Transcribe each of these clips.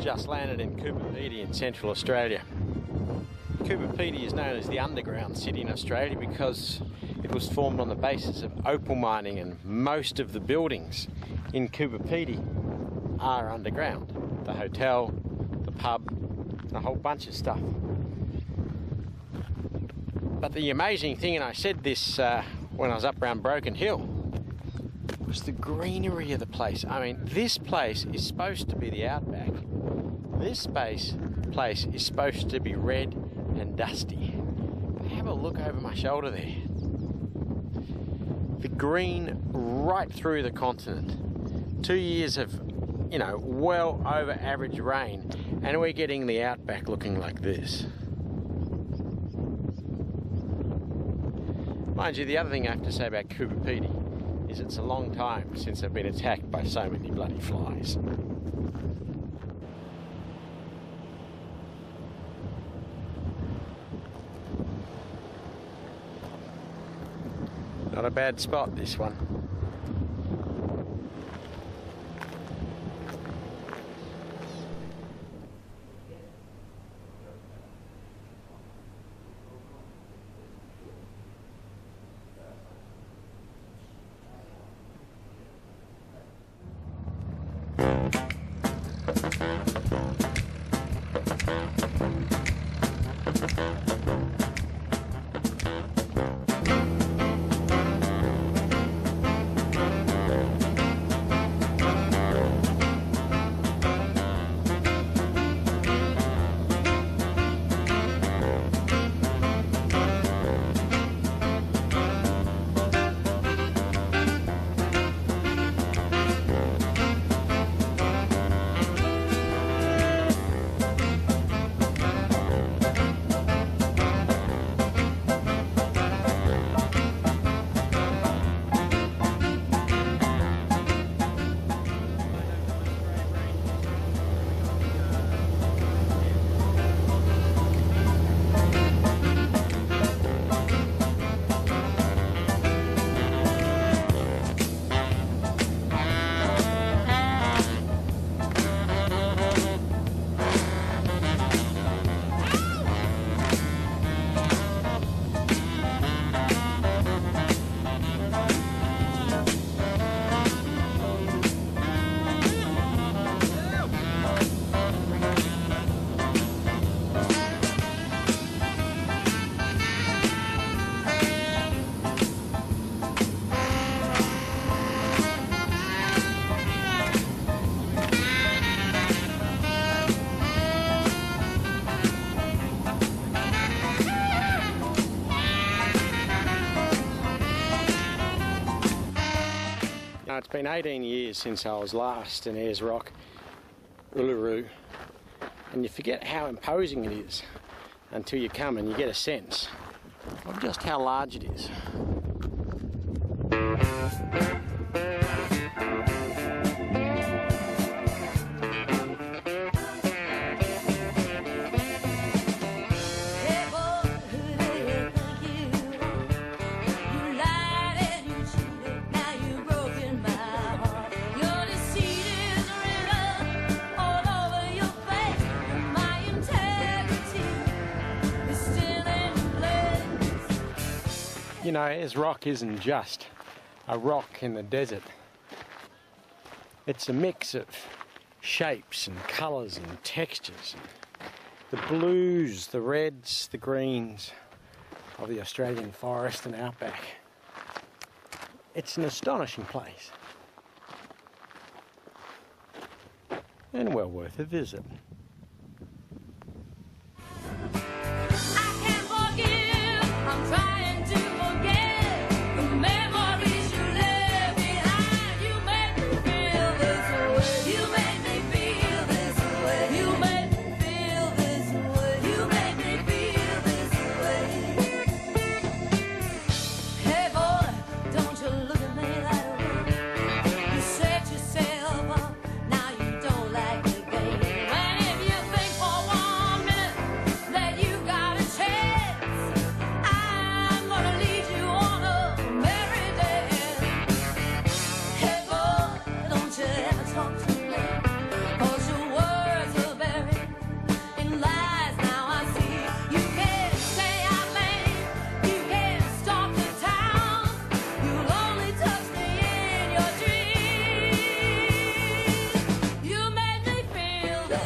just landed in Coober Pedy in Central Australia. Coober Pedy is known as the underground city in Australia because it was formed on the basis of opal mining, and most of the buildings in Coober Pedy are underground. The hotel, the pub, and a whole bunch of stuff. But the amazing thing, and I said this when I was up around Broken Hill, was the greenery of the place. I mean, this place is supposed to be the outback. This place is supposed to be red and dusty. Have a look over my shoulder there. The green right through the continent. 2 years of, you know, well over average rain, and we're getting the outback looking like this. Mind you, the other thing I have to say about Coober Pedy is it's a long time since I've been attacked by so many bloody flies. Not a bad spot, this one. It's been 18 years since I was last in Ayers Rock, Uluru, and you forget how imposing it is until you come and you get a sense of just how large it is. You know, Ayers Rock isn't just a rock in the desert. It's a mix of shapes and colours and textures. The blues, the reds, the greens of the Australian forest and outback. It's an astonishing place. And well worth a visit. Now you don't like the game.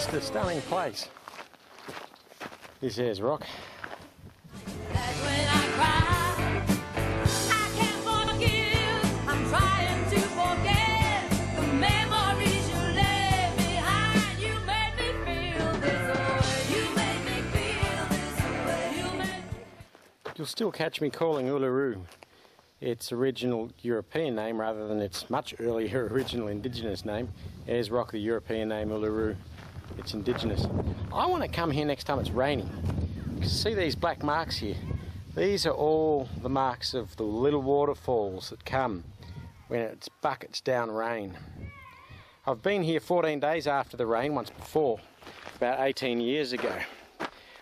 just a stunning place. This Ayers Rock. You'll still catch me calling Uluru its original European name rather than its much earlier original indigenous name. Ayers Rock, the European name, Uluru, it's indigenous. I want to come here next time it's raining. You can see these black marks here. These are all the marks of the little waterfalls that come when it buckets down rain. I've been here 14 days after the rain once before, about 18 years ago.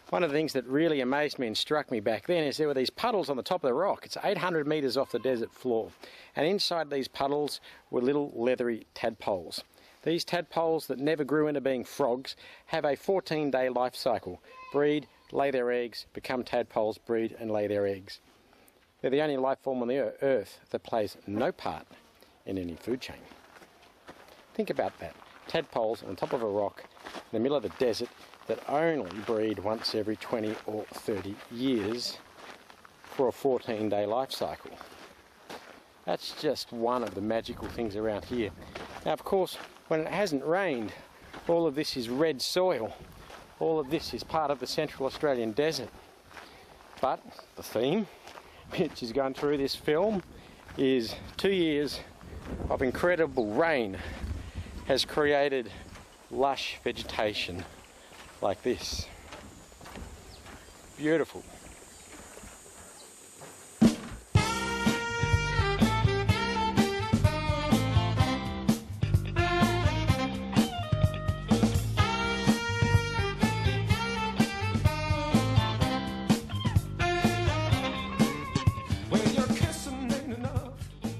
One of the things that really amazed me and struck me back then is there were these puddles on the top of the rock. It's 800 metres off the desert floor. And inside these puddles were little leathery tadpoles. These tadpoles that never grew into being frogs have a 14-day life cycle. Breed, lay their eggs, become tadpoles, breed and lay their eggs. They're the only life form on the earth that plays no part in any food chain. Think about that. Tadpoles on top of a rock in the middle of the desert that only breed once every 20 or 30 years for a 14-day life cycle. That's just one of the magical things around here. Now, of course, when it hasn't rained, all of this is red soil. All of this is part of the Central Australian desert. But the theme, which is going through this film, is 2 years of incredible rain has created lush vegetation like this. Beautiful.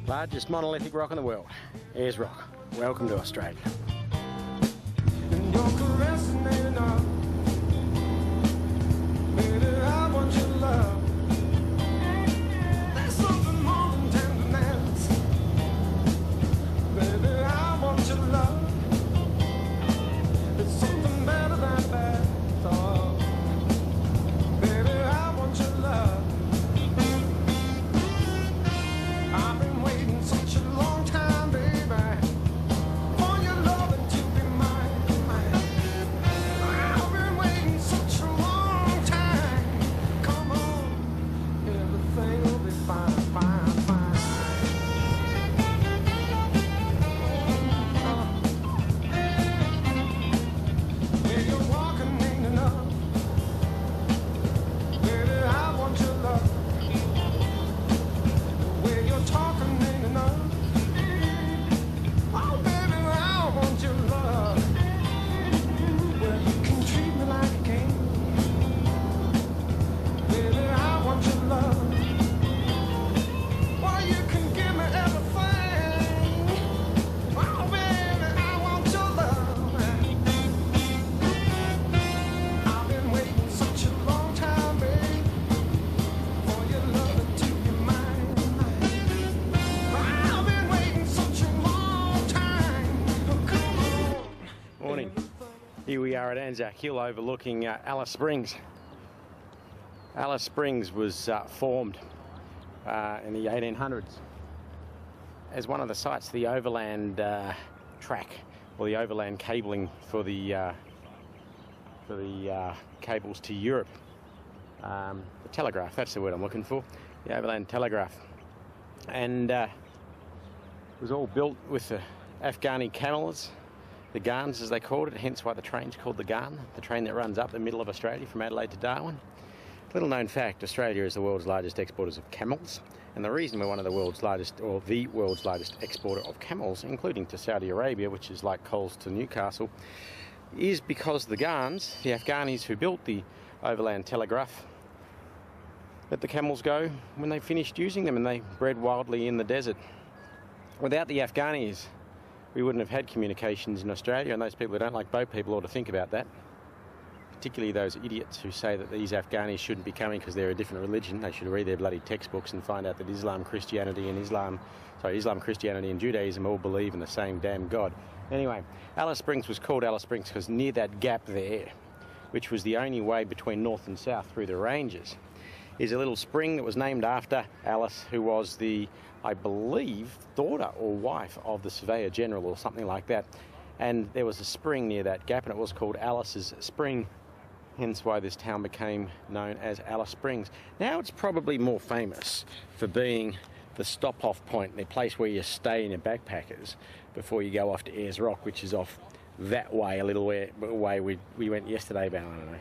Largest monolithic rock in the world, Ayers Rock. Welcome to Australia. Here we are at Anzac Hill overlooking Alice Springs. Alice Springs was formed in the 1800s as one of the sites of the overland track, or the overland cabling for the cables to Europe. The telegraph, that's the word I'm looking for, the overland telegraph. And it was all built with the Afghani camels, the Ghans as they called it, hence why the train's called the Ghan, the train that runs up the middle of Australia from Adelaide to Darwin. Little known fact, Australia is the world's largest exporters of camels, and the reason we're one of the world's largest, or the world's largest exporter of camels, including to Saudi Arabia, which is like coals to Newcastle, is because the Ghans, the Afghanis who built the overland telegraph, let the camels go when they finished using them, and they bred wildly in the desert. Without the Afghanis, we wouldn't have had communications in Australia, and those people who don't like boat people ought to think about that. particularly those idiots who say that these Afghanis shouldn't be coming because they're a different religion. They should read their bloody textbooks and find out that Islam, Christianity and Judaism all believe in the same damn God. Anyway, Alice Springs was called Alice Springs because near that gap there, which was the only way between north and south through the ranges, is a little spring that was named after Alice, who was the, I believe, daughter or wife of the Surveyor General or something like that. And there was a spring near that gap, and it was called Alice's Spring, hence why this town became known as Alice Springs. Now it's probably more famous for being the stop-off point, the place where you stay in your backpackers before you go off to Ayers Rock, which is off that way, a little way we went yesterday, about, I don't know,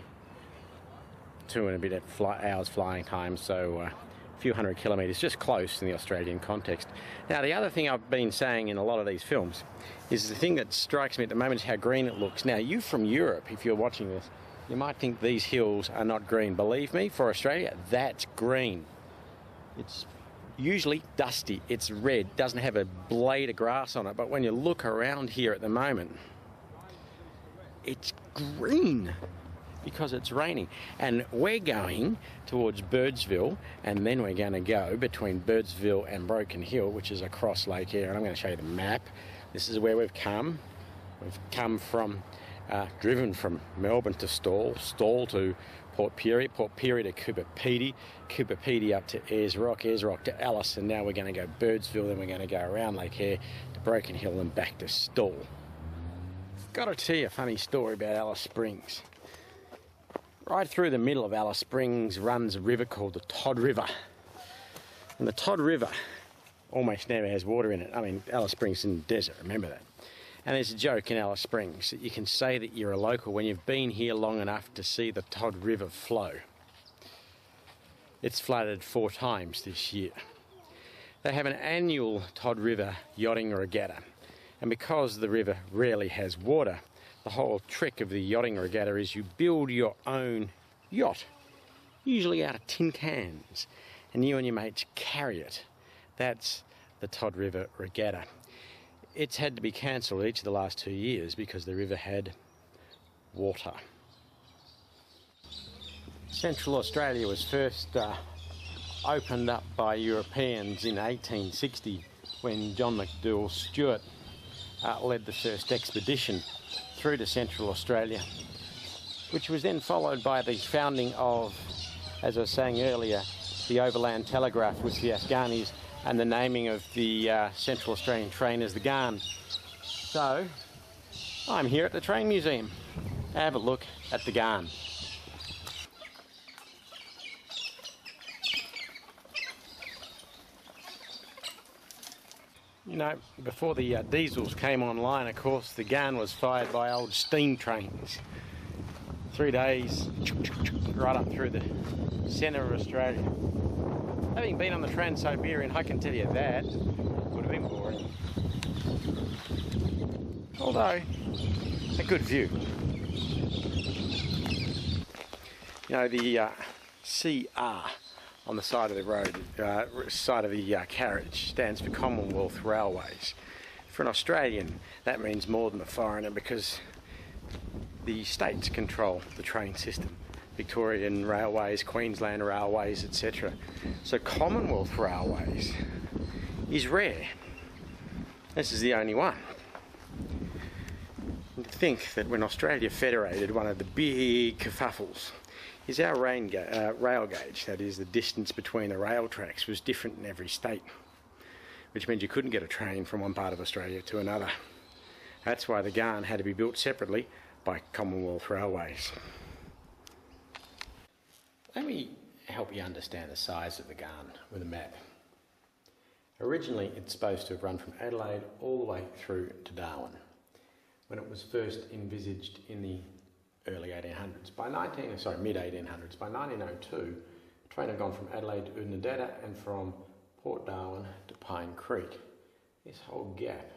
2 and a bit hours flying time, so a few hundred kilometres, just close in the Australian context. Now, the other thing I've been saying in a lot of these films is the thing that strikes me at the moment is how green it looks. Now, you from Europe, if you're watching this, you might think these hills are not green. Believe me, for Australia, that's green. It's usually dusty, it's red, doesn't have a blade of grass on it, but when you look around here at the moment, it's green because it's raining. And we're going towards Birdsville, and then we're going to go between Birdsville and Broken Hill, which is across Lake Eyre, and I'm going to show you the map. This is where we've come. We've come from, driven from Melbourne to Stawell to Port Pirie to Coober Pedy, Coober Pedy up to Ayers Rock to Alice, and now we're going to go Birdsville, then we're going to go around Lake Eyre to Broken Hill and back to Stawell. I've got to tell you a funny story about Alice Springs. Right through the middle of Alice Springs runs a river called the Todd River. And the Todd River almost never has water in it. I mean, Alice Springs is in the desert, remember that. And there's a joke in Alice Springs that you can say that you're a local when you've been here long enough to see the Todd River flow. It's flooded 4 times this year. They have an annual Todd River yachting regatta. And because the river rarely has water, the whole trick of the yachting regatta is you build your own yacht, usually out of tin cans, and you and your mates carry it. That's the Todd River Regatta. It's had to be cancelled each of the last 2 years because the river had water. Central Australia was first opened up by Europeans in 1860 when John McDouall Stuart led the first expedition through to Central Australia, which was then followed by the founding of, as I was saying earlier, the Overland Telegraph with the Afghanis, and the naming of the Central Australian train as the Ghan. So, I'm here at the Train Museum. Have a look at the Ghan. You know, before the diesels came online, of course, the Ghan was fired by old steam trains. 3 days, right up through the centre of Australia. Having been on the Trans-Siberian, I can tell you that would have been boring. Although, a good view. You know, the CR on the side of the road, side of the carriage, stands for Commonwealth Railways. For an Australian, that means more than a foreigner because the states control the train system. Victorian Railways, Queensland Railways, etc. So Commonwealth Railways is rare. This is the only one. And to think that when Australia federated, one of the big kerfuffles is our rail gauge, that is the distance between the rail tracks, was different in every state, which means you couldn't get a train from one part of Australia to another. That's why the Ghan had to be built separately by Commonwealth Railways. Let me help you understand the size of the Ghan with a map. Originally, it's supposed to have run from Adelaide all the way through to Darwin, when it was first envisaged in the early 1800s. Mid-1800s. By 1902, the train had gone from Adelaide to Oodnadatta and from Port Darwin to Pine Creek. This whole gap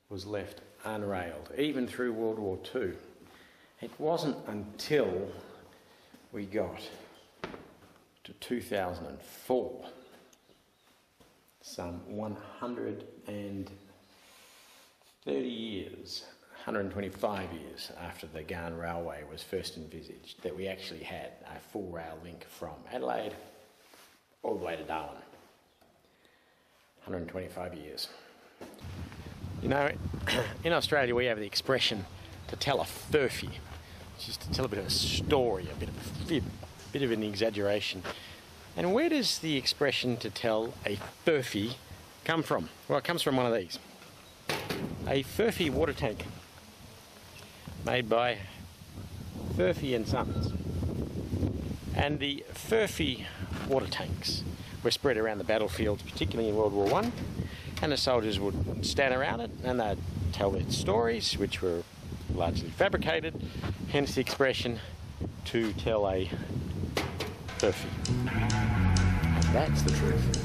was left unrailed, even through World War II. It wasn't until we got to 2004, some 130 years 125 years after the Garn Railway was first envisaged that we actually had a full rail link from Adelaide all the way to Darwin. 125 years. You know, in Australia we have the expression to tell a furphy, which is to tell a bit of a story, a bit of a fib, a bit of an exaggeration. And where does the expression to tell a furphy come from? Well, it comes from one of these. A Furphy water tank made by Furphy and Sons. And the Furphy water tanks were spread around the battlefields, particularly in World War I, and the soldiers would stand around it and they'd tell their stories, which were largely fabricated, hence the expression to tell a Furphy. And that's the truth.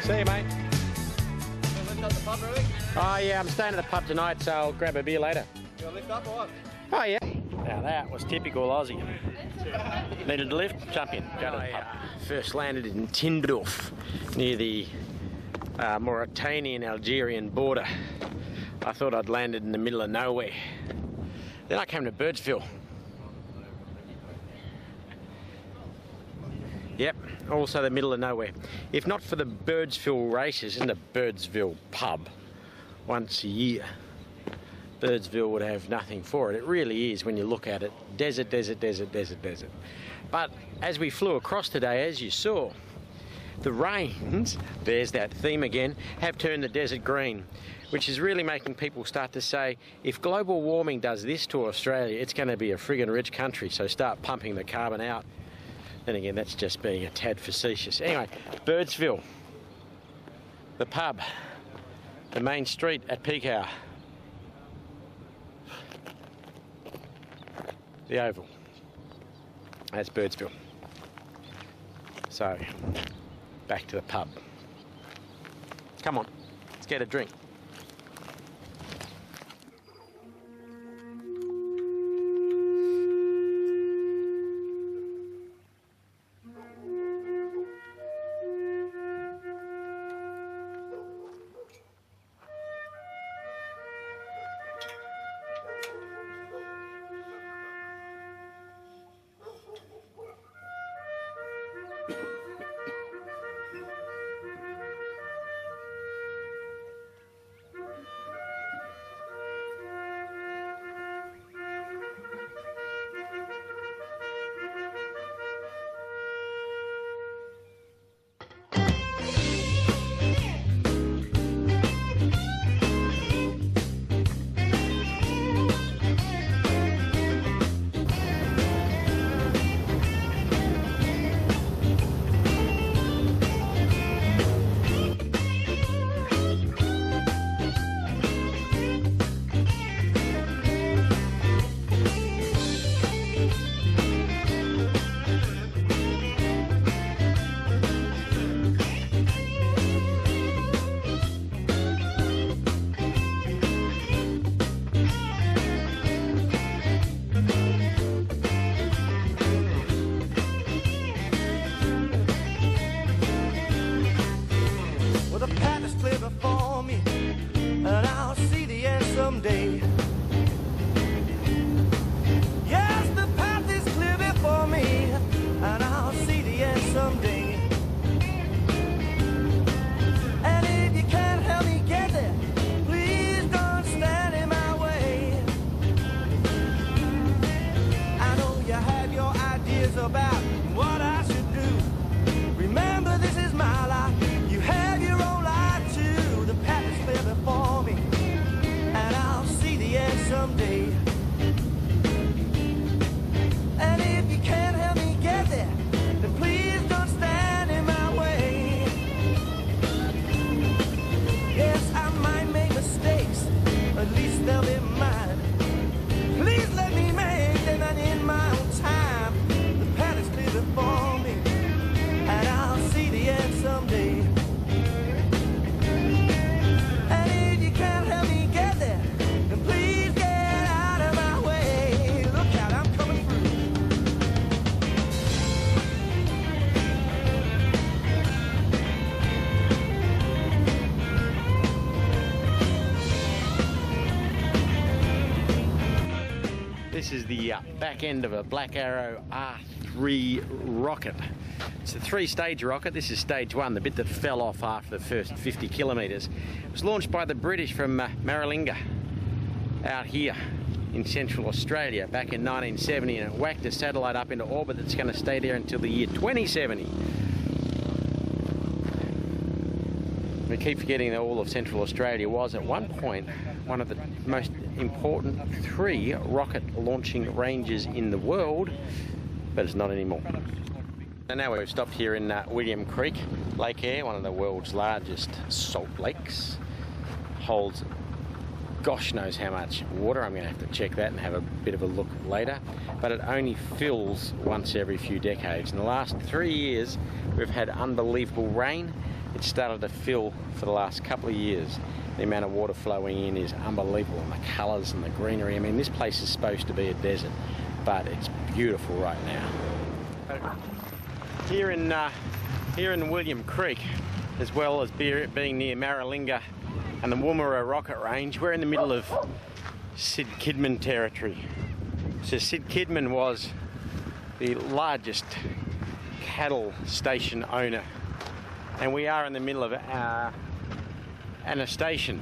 See you, mate. Lift up the pub, really? Oh yeah, I'm staying at the pub tonight, so I'll grab a beer later. You want to lift up or what? Oh yeah. Now that was typical Aussie. Needed a lift, jump in, go to the pub. First landed in Tindorf, near the Mauritanian-Algerian border. I thought I'd landed in the middle of nowhere. Then I came to Birdsville. Yep, also the middle of nowhere. If not for the Birdsville races in the Birdsville pub once a year, Birdsville would have nothing for it. It really is, when you look at it, desert, desert, desert, desert, desert. But as we flew across today, as you saw, the rains, there's that theme again, have turned the desert green, which is really making people start to say, if global warming does this to Australia, it's going to be a friggin' rich country, so start pumping the carbon out. Then again, that's just being a tad facetious. Anyway, Birdsville, the pub, the main street at peak hour, the Oval. That's Birdsville. So, back to the pub. Come on, let's get a drink. about what I should do. Remember, this is my life. You have your own life too. The path is clear before me, and I'll see the end someday. And if you can't help me get there, then please don't stand in my way. Yes, I might make mistakes, at least they'll be mine. Please let me make them, and in my own time. The path is clear before me, and I'll see the end someday. And if you can't help me get there, then please get out of my way. Look out, I'm coming through. This is the back end of a Black Arrow R3 rocket. It's a three-stage rocket. This is stage one, the bit that fell off after the first 50 kilometres. It was launched by the British from Maralinga out here in Central Australia back in 1970, and it whacked a satellite up into orbit that's going to stay there until the year 2070. We keep forgetting that all of Central Australia was at one point one of the most important 3 rocket launching ranges in the world, but it's not anymore. And now we've stopped here in William Creek, Lake Eyre, one of the world's largest salt lakes. Holds gosh knows how much water. I'm going to have to check that and have a bit of a look later. But it only fills once every few decades. In the last 3 years, we've had unbelievable rain. It's started to fill for the last couple of years. The amount of water flowing in is unbelievable, and the colours and the greenery. I mean, this place is supposed to be a desert, but it's beautiful right now. Here in William Creek, as well as being near Maralinga and the Woomera Rocket Range, we're in the middle of Sid Kidman territory. So Sid Kidman was the largest cattle station owner, and we are in the middle of Anna-station,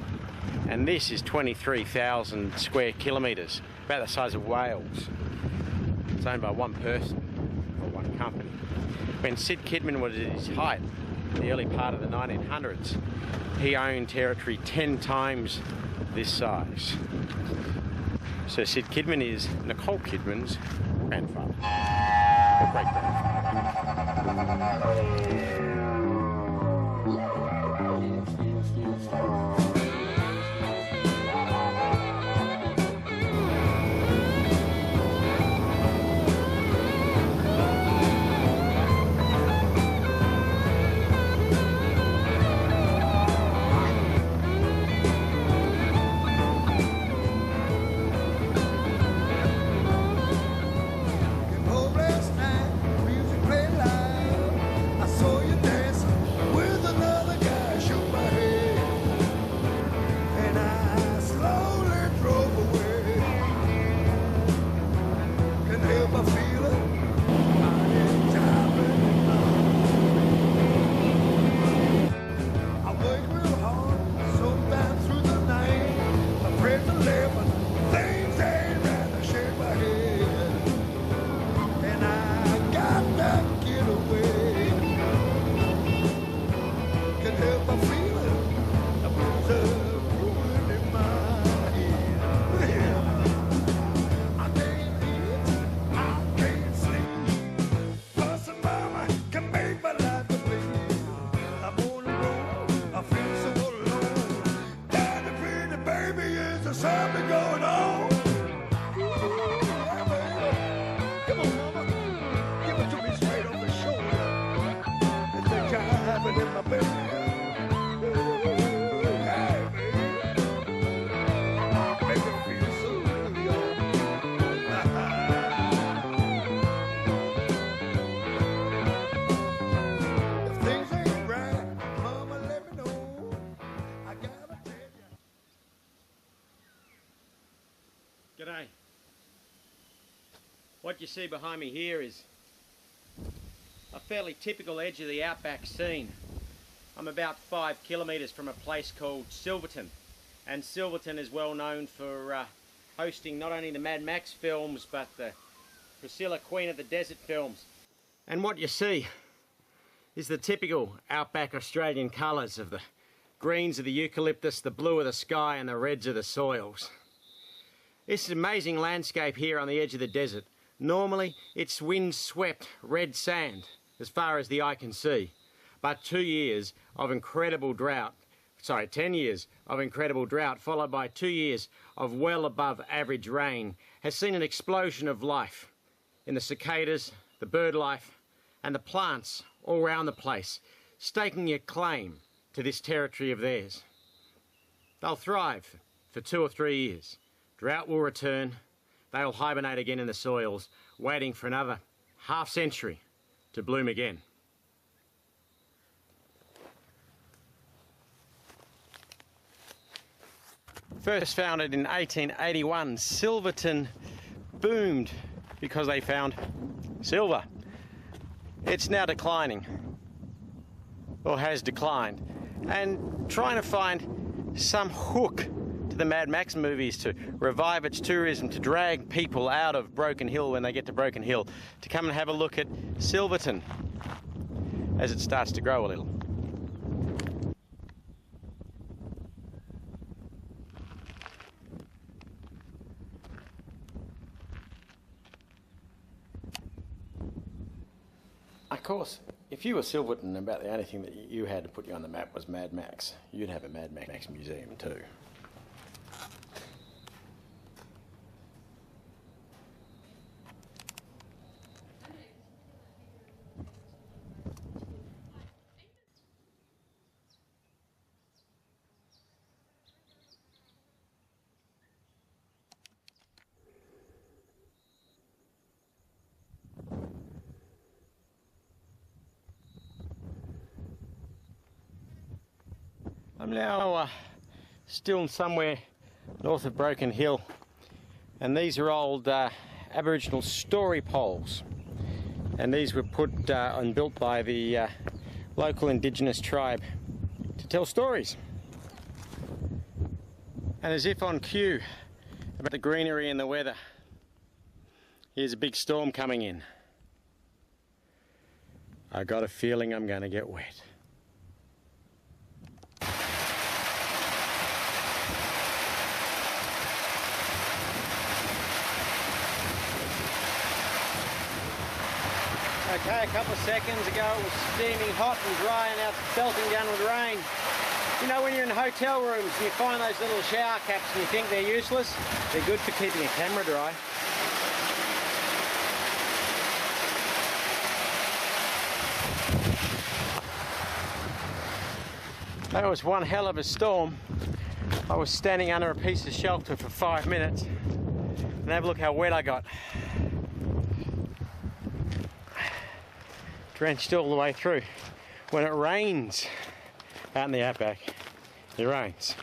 and this is 23,000 square kilometres, about the size of Wales. It's owned by one person or one company. When Sid Kidman was at his height, the early part of the 1900s, he owned territory 10 times this size. So Sid Kidman is Nicole Kidman's grandfather, or great-grandfather. G'day. What you see behind me here is a fairly typical edge of the outback scene. I'm about 5 kilometres from a place called Silverton, and Silverton is well known for hosting not only the Mad Max films but the Priscilla, Queen of the Desert films. And what you see is the typical outback Australian colours of the greens of the eucalyptus, the blue of the sky and the reds of the soils. This amazing landscape here on the edge of the desert, normally it's wind-swept red sand as far as the eye can see. But 2 years of incredible drought, 10 years of incredible drought followed by 2 years of well above average rain has seen an explosion of life in the cicadas, the bird life and the plants all around the place, staking a claim to this territory of theirs. They'll thrive for 2 or 3 years. Drought will return, they'll hibernate again in the soils, waiting for another half century to bloom again. First founded in 1881, Silverton boomed because they found silver. It's now declining, or has declined, and trying to find some hook to the Mad Max movies to revive its tourism, to drag people out of Broken Hill when they get to Broken Hill, to come and have a look at Silverton as it starts to grow a little. Of course, if you were Silverton, about the only thing that you had to put you on the map was Mad Max, you'd have a Mad Max museum too. I'm now still somewhere north of Broken Hill, and these are old Aboriginal story poles, and these were put and built by the local Indigenous tribe to tell stories. And as if on cue about the greenery and the weather, here's a big storm coming in. I got a feeling I'm going to get wet. Okay, a couple of seconds ago it was steaming hot and dry, and now it's belting down with rain. You know, when you're in hotel rooms and you find those little shower caps and you think they're useless, they're good for keeping a camera dry. That was one hell of a storm. I was standing under a piece of shelter for 5 minutes, and have a look how wet I got. Drenched all the way through. When it rains out in the outback, it rains.